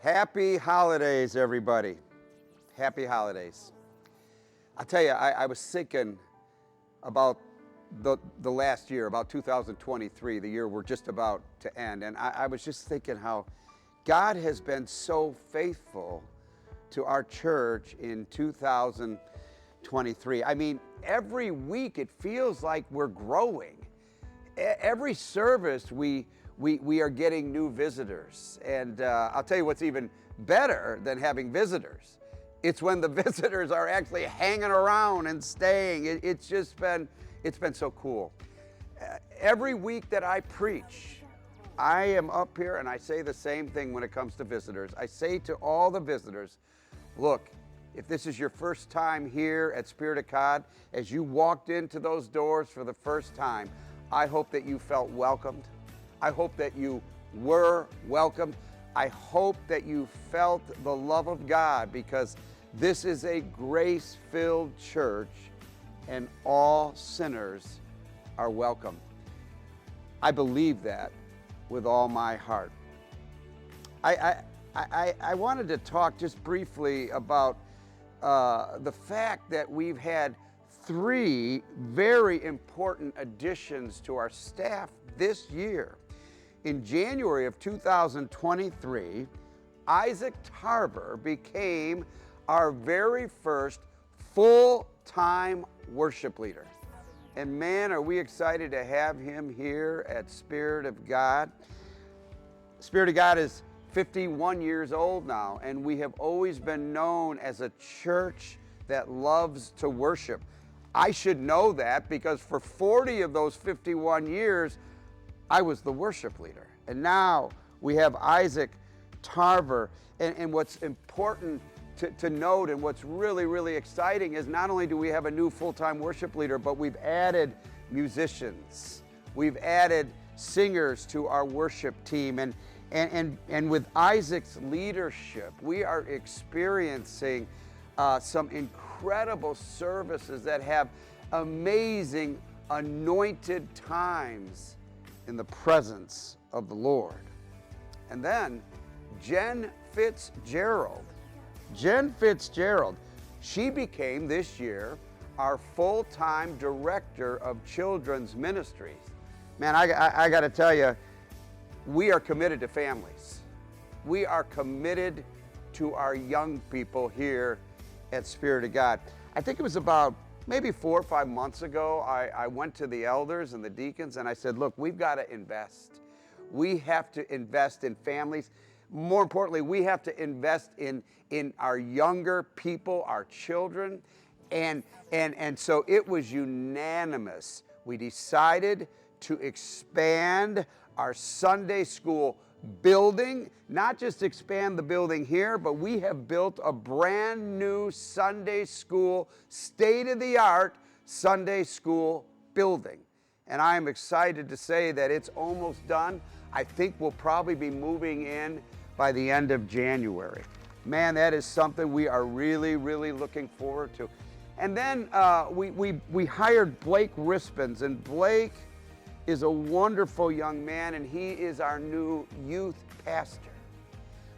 Happy holidays, everybody. Happy holidays. I'll tell you, I was thinking about the last year, about 2023, the year we're just about to end. And I was just thinking how God has been so faithful to our church in 2023. I mean, every week it feels like we're growing. Every service we are getting new visitors. And I'll tell you what's even better than having visitors. It's when the visitors are actually hanging around and staying. It's been so cool. Every week that I preach, I am up here and I say the same thing when it comes to visitors. I say to all the visitors, look, if this is your first time here at Spirit of God, as you walked into those doors for the first time, I hope that you felt welcomed. I hope that you were welcomed. I hope that you felt the love of God, because this is a grace-filled church and all sinners are welcome. I believe that with all my heart. I wanted to talk just briefly about the fact that we've had 3 very important additions to our staff this year. In January of 2023, Isaac Tarver became our very first full-time worship leader. And man, are we excited to have him here at Spirit of God. Spirit of God is 51 years old now, and we have always been known as a church that loves to worship. I should know that because for 40 of those 51 years, I was the worship leader. And now we have Isaac Tarver. And what's important to note, and what's really, really exciting, is not only do we have a new full-time worship leader, but we've added musicians. We've added singers to our worship team. And with Isaac's leadership, we are experiencing some incredible services that have amazing anointed times in the presence of the Lord. And then Jen Fitzgerald, she became this year our full-time director of children's ministries. Man, I got to tell you, we are committed to families. We are committed to our young people here at Spirit of God. I think it was about maybe 4 or 5 months ago, I went to the elders and the deacons and I said, look, we've got to invest. We have to invest in families. More importantly, we have to invest in our younger people, our children. And so it was unanimous. We decided to expand our Sunday school building, not just expand the building here, but we have built a brand new Sunday school, state-of-the-art Sunday school building. And I am excited to say that it's almost done. I think we'll probably be moving in by the end of January. Man, that is something we are really, really looking forward to. And then we hired Blake Rispens, and Blake is a wonderful young man, and he is our new youth pastor.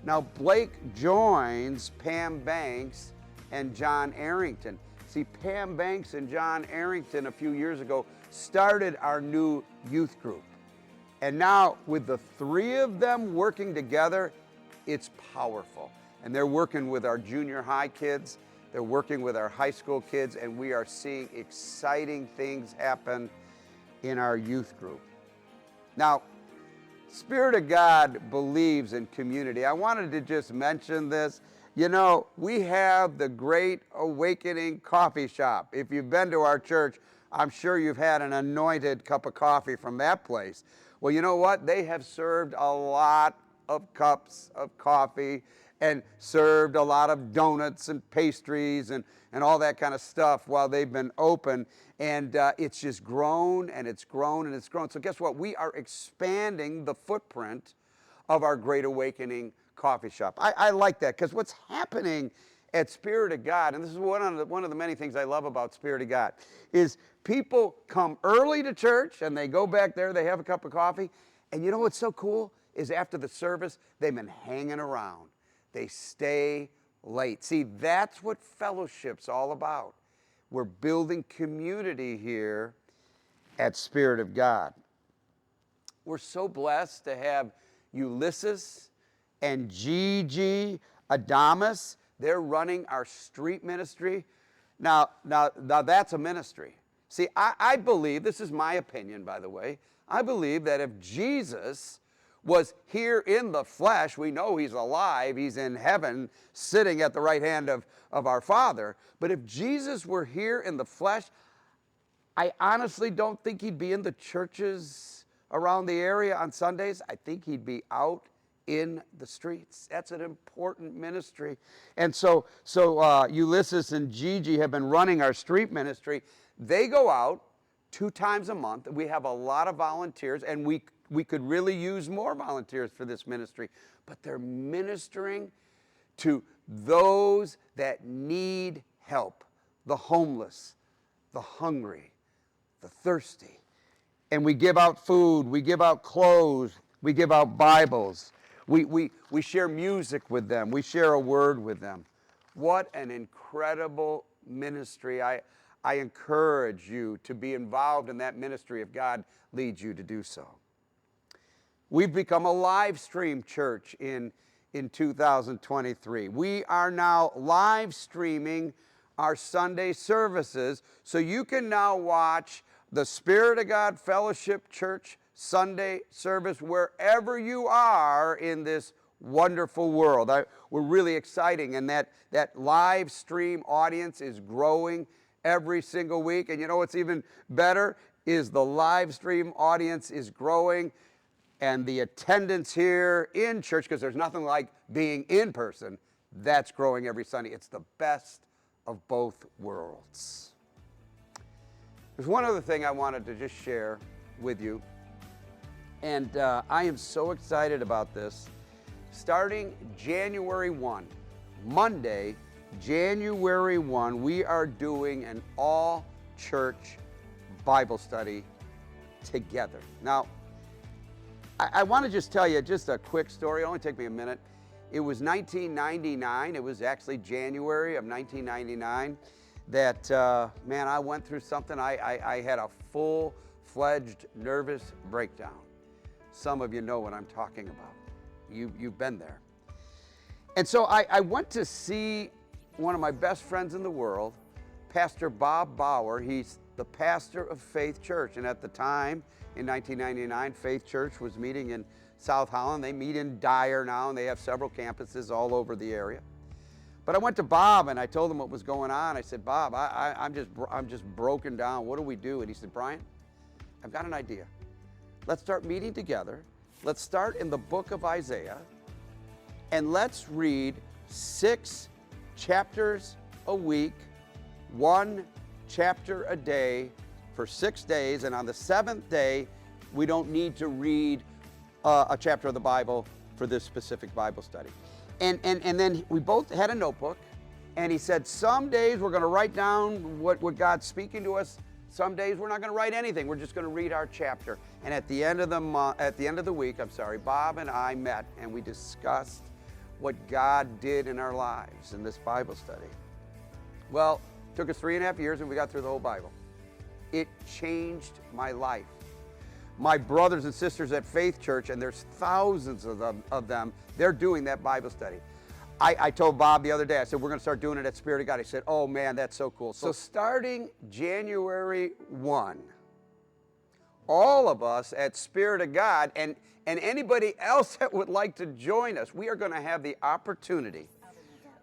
Now, Blake joins Pam Banks and John Arrington. See, Pam Banks and John Arrington a few years ago started our new youth group. And now, with the 3 of them working together, it's powerful. And they're working with our junior high kids, they're working with our high school kids, and we are seeing exciting things happen in our youth group. Now, Spirit of God believes in community. I wanted to just mention this. You know, we have the Great Awakening Coffee Shop. If you've been to our church, I'm sure you've had an anointed cup of coffee from that place. Well, you know what? They have served a lot of cups of coffee and served a lot of donuts and pastries and all that kind of stuff while they've been open. And it's just grown and it's grown and it's grown. So guess what? We are expanding the footprint of our Great Awakening Coffee Shop. I like that, because what's happening at Spirit of God, and this is one of the many things I love about Spirit of God, is people come early to church and they go back there, they have a cup of coffee, and you know what's so cool is after the service, they've been hanging around. they stay late. See, that's what fellowship's all about. We're building community here at Spirit of God. We're so blessed to have Ulysses and Gigi Adamas. They're running our street ministry. Now that's a ministry. See, I believe, this is my opinion, by the way, I believe that if Jesus was here in the flesh, we know he's alive, he's in heaven, sitting at the right hand of our Father, but if Jesus were here in the flesh, I honestly don't think he'd be in the churches around the area on Sundays. I think he'd be out in the streets. That's an important ministry. And so Ulysses and Gigi have been running our street ministry. They go out 2 times a month. We have a lot of volunteers, and we could really use more volunteers for this ministry. But they're ministering to those that need help, the homeless, the hungry, the thirsty. And we give out food, we give out clothes, we give out Bibles. We share music with them. We share a word with them. What an incredible ministry. I encourage you to be involved in that ministry if God leads you to do so. We've become a live stream church in 2023. We are now live streaming our Sunday services, so you can now watch the Spirit of God Fellowship Church Sunday service wherever you are in this wonderful world. We're really exciting, and that live stream audience is growing every single week. And you know what's even better is the live stream audience is growing, and the attendance here in church, because there's nothing like being in person, that's growing every Sunday. It's the best of both worlds. There's one other thing I wanted to just share with you, and I am so excited about this. Starting January 1, Monday, January 1, we are doing an all-church Bible study together. Now, I want to just tell you just a quick story. It'll only take me a minute. It was 1999. It was actually January of 1999 that, man, I went through something. I had a full-fledged nervous breakdown. Some of you know what I'm talking about. You've been there. And so I went to see one of my best friends in the world, Pastor Bob Bauer. He's the pastor of Faith Church. And at the time, in 1999, Faith Church was meeting in South Holland. They meet in Dyer now, and they have several campuses all over the area. But I went to Bob, and I told him what was going on. I said, Bob, I'm just broken down. What do we do? And he said, Brian, I've got an idea. Let's start meeting together. Let's start in the book of Isaiah, and let's read 6 chapters a week, 1 chapter a day for 6 days. And on the 7th day, we don't need to read a chapter of the Bible for this specific Bible study. And then we both had a notebook, and he said, some days we're going to write down what God's speaking to us. Some days we're not going to write anything. We're just going to read our chapter. And at the end of the week, Bob and I met, and we discussed what God did in our lives in this Bible study. Well, it took us 3.5 years, and we got through the whole Bible. It changed my life. My brothers and sisters at Faith Church, and there's thousands of them, they're doing that Bible study. I told Bob the other day, I said, we're going to start doing it at Spirit of God. He said, oh man, that's so cool. So starting January 1, all of us at Spirit of God, and anybody else that would like to join us, we are going to have the opportunity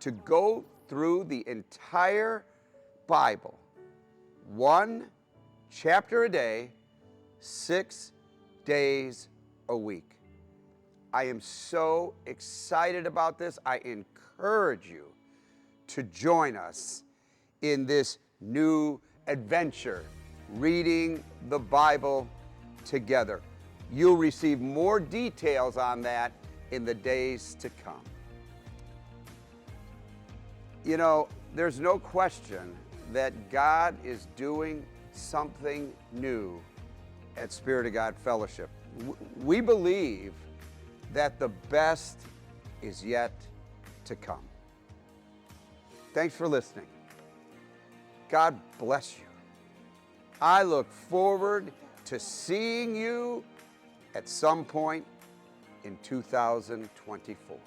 to go through the entire Bible, 1 chapter a day, 6 days a week. I am so excited about this. I encourage you to join us in this new adventure, reading the Bible together. You'll receive more details on that in the days to come. You know, there's no question that God is doing something new at Spirit of God Fellowship. We believe that the best is yet to come. Thanks for listening. God bless you. I look forward to seeing you at some point in 2024.